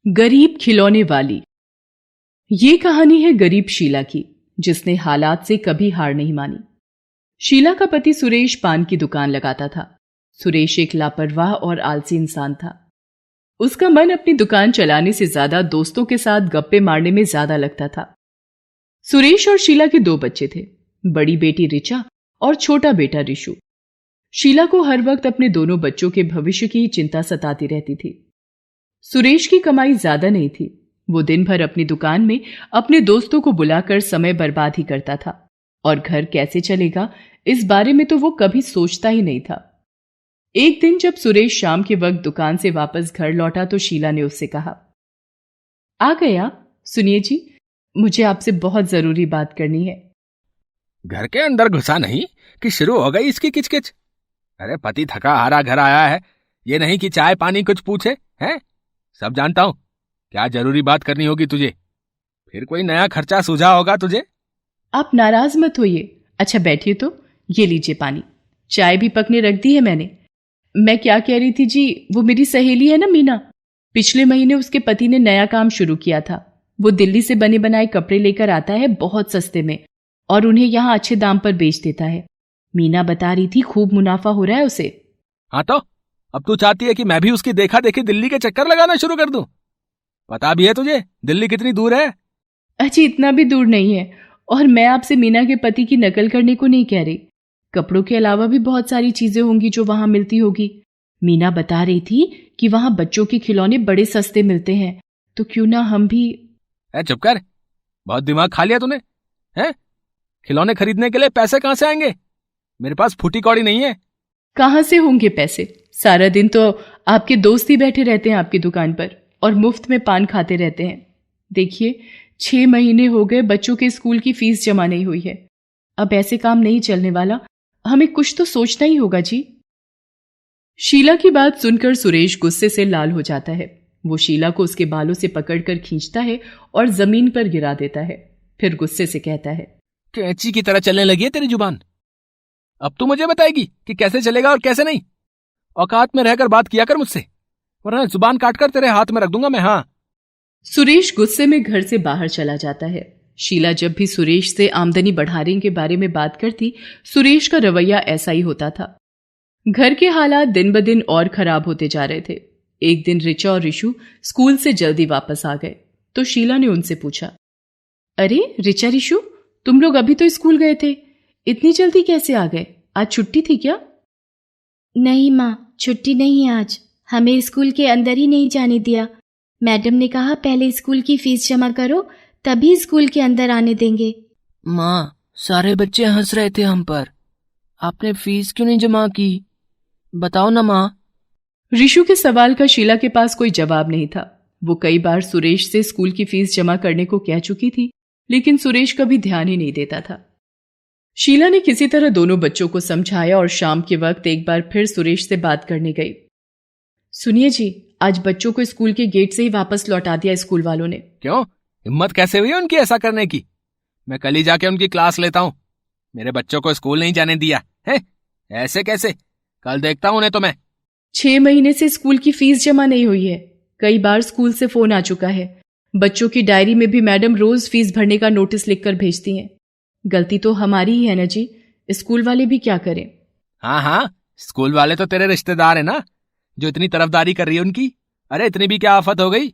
गरीब खिलौने वाली। ये कहानी है गरीब शीला की, जिसने हालात से कभी हार नहीं मानी। शीला का पति सुरेश पान की दुकान लगाता था। सुरेश एक लापरवाह और आलसी इंसान था। उसका मन अपनी दुकान चलाने से ज्यादा दोस्तों के साथ गप्पे मारने में ज्यादा लगता था। सुरेश और शीला के 2 बच्चे थे, बड़ी बेटी ऋचा और छोटा बेटा ऋषु। शीला को हर वक्त अपने दोनों बच्चों के भविष्य की चिंता सताती रहती थी। सुरेश की कमाई ज्यादा नहीं थी। वो दिन भर अपनी दुकान में अपने दोस्तों को बुलाकर समय बर्बाद ही करता था और घर कैसे चलेगा इस बारे में तो वो कभी सोचता ही नहीं था। एक दिन जब सुरेश शाम के वक्त दुकान से वापस घर लौटा तो शीला ने उससे कहा, आ गया? सुनिए जी, मुझे आपसे बहुत जरूरी बात करनी है। घर के अंदर घुसा नहीं कि शुरू हो गई इसकी किचकिच। अरे पति थका हारा घर आया है, ये नहीं कि चाय पानी कुछ पूछे हैं। सब जानता हूं, क्या जरूरी बात करनी होगी तुझे। फिर कोई नया खर्चा सूझा होगा तुझे। आप नाराज मत होइए। अच्छा बैठिए तो ये लीजिए पानी, चाय भी पकने रख दी है मैंने। मैं क्या कह रही थी जी, वो मेरी सहेली है ना मीना, पिछले महीने उसके पति ने नया काम शुरू किया था। वो दिल्ली से बने बनाए कपड़े लेकर आता है बहुत सस्ते में और उन्हें यहाँ अच्छे दाम पर बेच देता है। मीना बता रही थी खूब मुनाफा हो रहा है उसे। हाँ तो अब तू चाहती है कि मैं भी उसकी देखा देखी दिल्ली के चक्कर लगाना शुरू कर दूं? पता भी है तुझे दिल्ली कितनी दूर है? अच्छी इतना भी दूर नहीं है। और मैं आपसे मीना के पति की नकल करने को नहीं कह रही। कपड़ों के अलावा भी बहुत सारी चीजें होंगी जो वहां मिलती होगी। मीना बता रही थी कि वहां बच्चों के खिलौने बड़े सस्ते मिलते हैं, तो क्यों ना हम भी। चुप कर, बहुत दिमाग खा लिया तूने हैं? खिलौने खरीदने के लिए पैसे कहां से आएंगे? मेरे पास फूटी कौड़ी नहीं है। कहां से होंगे पैसे? सारा दिन तो आपके दोस्त ही बैठे रहते हैं आपकी दुकान पर और मुफ्त में पान खाते रहते हैं। देखिए 6 महीने हो गए बच्चों के स्कूल की फीस जमा नहीं हुई है। अब ऐसे काम नहीं चलने वाला, हमें कुछ तो सोचना ही होगा जी। शीला की बात सुनकर सुरेश गुस्से से लाल हो जाता है। वो शीला को उसके बालों से पकड़कर खींचता है और जमीन पर गिरा देता है। फिर गुस्से से कहता है, कैंची की तरह चलने लगी है तेरी जुबान। अब तू मुझे बताएगी कि कैसे चलेगा और कैसे नहीं। औकात में रहकर बात किया कर मुझसे, वरना जुबान काटकर तेरे हाथ में रख दूंगा मैं। हाँ। सुरेश गुस्से में घर से बाहर चला जाता है। शीला जब भी सुरेश से आमदनी बढ़ाने के बारे में बात करती, सुरेश का रवैया ऐसा ही होता था। घर के हालात दिन ब दिन और खराब होते जा रहे थे। एक दिन ऋचा और ऋषु स्कूल से जल्दी वापस आ गए तो शीला ने उनसे पूछा, अरे ऋचा ऋषु, तुम लोग अभी तो स्कूल गए थे, इतनी जल्दी कैसे आ गए? आज छुट्टी थी क्या? नहीं माँ, छुट्टी नहीं है आज। हमें स्कूल के अंदर ही नहीं जाने दिया। मैडम ने कहा पहले स्कूल की फीस जमा करो तभी स्कूल के अंदर आने देंगे। माँ, सारे बच्चे हंस रहे थे हम पर। आपने फीस क्यों नहीं जमा की? बताओ ना माँ। ऋषु के सवाल का शीला के पास कोई जवाब नहीं था। वो कई बार सुरेश से स्कूल की फीस जमा करने को कह चुकी थी, लेकिन सुरेश कभी ध्यान ही नहीं देता था। शीला ने किसी तरह दोनों बच्चों को समझाया और शाम के वक्त एक बार फिर सुरेश से बात करने गई। सुनिए जी, आज बच्चों को स्कूल के गेट से ही वापस लौटा दिया स्कूल वालों ने। क्यों? हिम्मत कैसे हुई उनकी ऐसा करने की? मैं कल ही जाके उनकी क्लास लेता हूँ। मेरे बच्चों को स्कूल नहीं जाने दिया है? ऐसे कैसे? कल देखता हूँ उन्हें तो मैं। 6 महीने से स्कूल की फीस जमा नहीं हुई है। कई बार स्कूल से फोन आ चुका है। बच्चों की डायरी में भी मैडम रोज फीस भरने का नोटिस लिखकर भेजती हैं। गलती तो हमारी ही है ना जी, स्कूल वाले भी क्या करें? हाँ, स्कूल वाले तो तेरे रिश्तेदार है ना, जो इतनी तरफदारी कर रही है उनकी। अरे इतनी भी क्या आफत हो गई?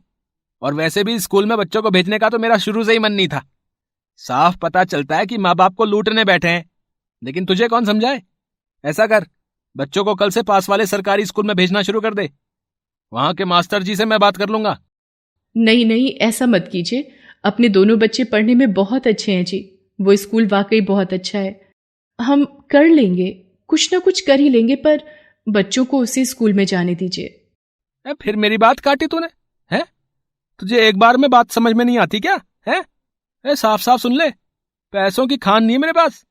और वैसे भी स्कूल में बच्चों को भेजने का तो मेरा शुरू से ही मन नहीं था। साफ पता चलता है कि माँ बाप को लूटने बैठे हैं, लेकिन तुझे कौन समझाए। ऐसा कर, बच्चों को कल से पास वाले सरकारी स्कूल में भेजना शुरू कर दे। वहां के मास्टर जी से मैं बात कर लूंगा। नहीं, ऐसा मत कीजिए। अपने दोनों बच्चे पढ़ने में बहुत अच्छे हैं जी। वो स्कूल वाकई बहुत अच्छा है। हम कर लेंगे, कुछ ना कुछ कर ही लेंगे, पर बच्चों को उसी स्कूल में जाने दीजिए। फिर मेरी बात काटी तूने है? तुझे एक बार में बात समझ में नहीं आती क्या है? साफ साफ सुन ले, पैसों की खान नहीं है मेरे पास।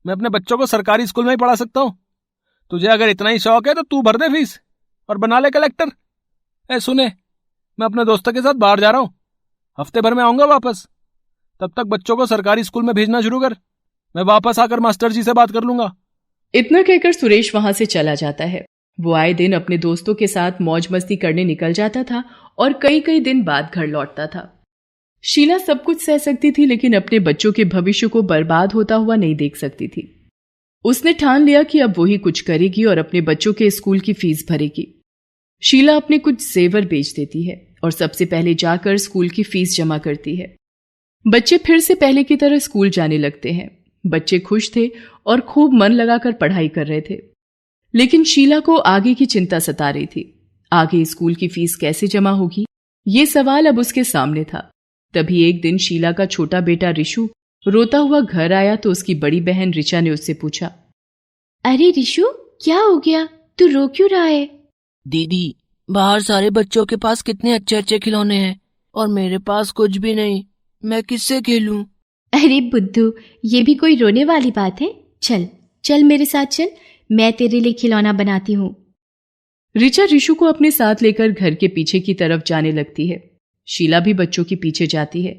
मैं अपने बच्चों को सरकारी स्कूल में ही पढ़ा सकता हूँ। तुझे अगर इतना ही शौक है तो तू भर दे फीस और बना ले कलेक्टर। सुने, मैं अपने दोस्तों के साथ बाहर जा रहा हूँ, हफ्ते भर में आऊंगा वापस। तब तक बच्चों को सरकारी स्कूल में भेजना शुरू कर। मैं वापस आकर मास्टर जी से बात कर लूंगा। इतना कहकर सुरेश वहां से चला जाता है। वो आए दिन अपने दोस्तों के साथ मौज मस्ती करने निकल जाता था और कई कई दिन बाद घर लौटता था। शीला सब कुछ सह सकती थी, लेकिन अपने बच्चों के भविष्य को बर्बाद होता हुआ नहीं देख सकती थी। उसने ठान लिया कि अब वही कुछ करेगी और अपने बच्चों के स्कूल की फीस भरेगी। शीला अपने कुछ जेवर बेच देती है और सबसे पहले जाकर स्कूल की फीस जमा करती है। बच्चे फिर से पहले की तरह स्कूल जाने लगते हैं। बच्चे खुश थे और खूब मन लगाकर पढ़ाई कर रहे थे, लेकिन शीला को आगे की चिंता सता रही थी। आगे स्कूल की फीस कैसे जमा होगी, ये सवाल अब उसके सामने था। तभी एक दिन शीला का छोटा बेटा रिशु रोता हुआ घर आया तो उसकी बड़ी बहन ऋचा ने उससे पूछा, अरे रिशु, क्या हो गया? तू रो क्यों रहा है? दीदी, बाहर सारे बच्चों के पास कितने अच्छे अच्छे खिलौने हैं और मेरे पास कुछ भी नहीं। मैं किससे खेलूं? अरे बुद्धू, ये भी कोई रोने वाली बात है? चल चल मेरे साथ चल, मैं तेरे लिए खिलौना बनाती हूँ। ऋचा रिशु को अपने साथ लेकर घर के पीछे की तरफ जाने लगती है। शीला भी बच्चों के पीछे जाती है।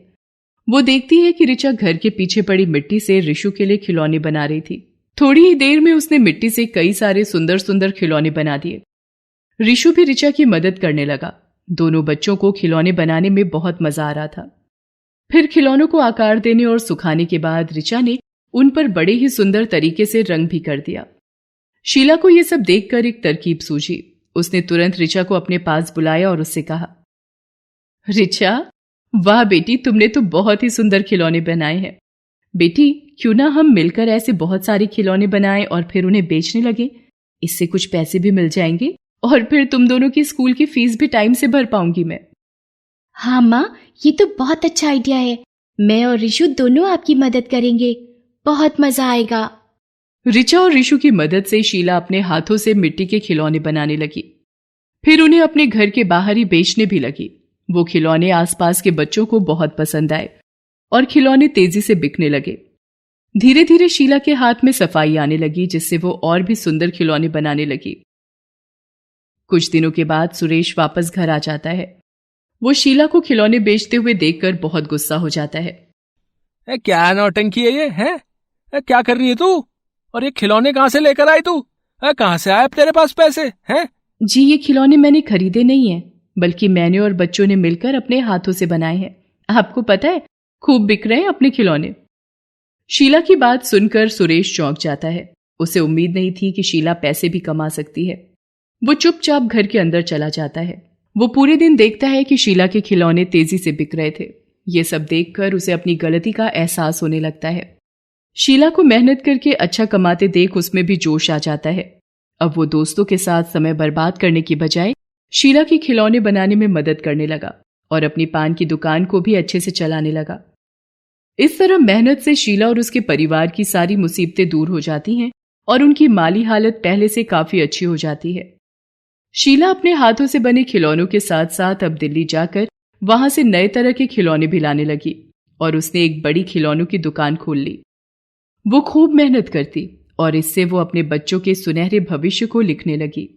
वो देखती है कि ऋचा घर के पीछे पड़ी मिट्टी से रिशु के लिए खिलौने बना रही थी। थोड़ी ही देर में उसने मिट्टी से कई सारे सुंदर सुंदर खिलौने बना दिए। रिशु भी ऋचा की मदद करने लगा। दोनों बच्चों को खिलौने बनाने में बहुत मजा आ रहा था। फिर खिलौनों को आकार देने और सुखाने के बाद ऋचा ने उन पर बड़े ही सुंदर तरीके से रंग भी कर दिया। शीला को यह सब देखकर एक तरकीब सूझी। उसने तुरंत ऋचा को अपने पास बुलाया और उससे कहा, ऋचा, वाह बेटी, तुमने तो बहुत ही सुंदर खिलौने बनाए हैं। बेटी, क्यों ना हम मिलकर ऐसे बहुत सारे खिलौने बनाएं और फिर उन्हें बेचने लगे। इससे कुछ पैसे भी मिल जाएंगे और फिर तुम दोनों की स्कूल की फीस भी टाइम से भर पाऊंगी मैं। हाँ माँ, ये तो बहुत अच्छा आइडिया है। मैं और रिशु दोनों आपकी मदद करेंगे। बहुत मजा आएगा। ऋचा और रिशु की मदद से शीला अपने हाथों से मिट्टी के खिलौने बनाने लगी। फिर उन्हें अपने घर के बाहर ही बेचने भी लगी। वो खिलौने आसपास के बच्चों को बहुत पसंद आए और खिलौने तेजी से बिकने लगे। धीरे धीरे शीला के हाथ में सफाई आने लगी, जिससे वो और भी सुंदर खिलौने बनाने लगी। कुछ दिनों के बाद सुरेश वापस घर आ जाता है। वो शीला को खिलौने बेचते हुए देखकर बहुत गुस्सा हो जाता है। क्या नौटंकी है ये? है क्या कर रही है तू? और ये खिलौने कहाँ से लेकर आई तू? कहाँ से आए तेरे पास पैसे? हैं? जी, ये खिलौने मैंने खरीदे नहीं है, बल्कि मैंने और बच्चों ने मिलकर अपने हाथों से बनाए हैं। आपको पता है, खूब बिक रहे हैं अपने खिलौने। शीला की बात सुनकर सुरेश चौंक जाता है। उसे उम्मीद नहीं थी कि शीला पैसे भी कमा सकती है। वो चुपचाप घर के अंदर चला जाता है। वो पूरे दिन देखता है कि शीला के खिलौने तेजी से बिक रहे थे। ये सब देखकर उसे अपनी गलती का एहसास होने लगता है। शीला को मेहनत करके अच्छा कमाते देख उसमें भी जोश आ जाता है। अब वो दोस्तों के साथ समय बर्बाद करने की बजाय शीला की खिलौने बनाने में मदद करने लगा और अपनी पान की दुकान को भी अच्छे से चलाने लगा। इस तरह मेहनत से शीला और उसके परिवार की सारी मुसीबतें दूर हो जाती हैं और उनकी माली हालत पहले से काफी अच्छी हो जाती है। शीला अपने हाथों से बने खिलौनों के साथ साथ अब दिल्ली जाकर वहां से नए तरह के खिलौने भी लाने लगी और उसने एक बड़ी खिलौनों की दुकान खोल ली। वो खूब मेहनत करती और इससे वो अपने बच्चों के सुनहरे भविष्य को लिखने लगी।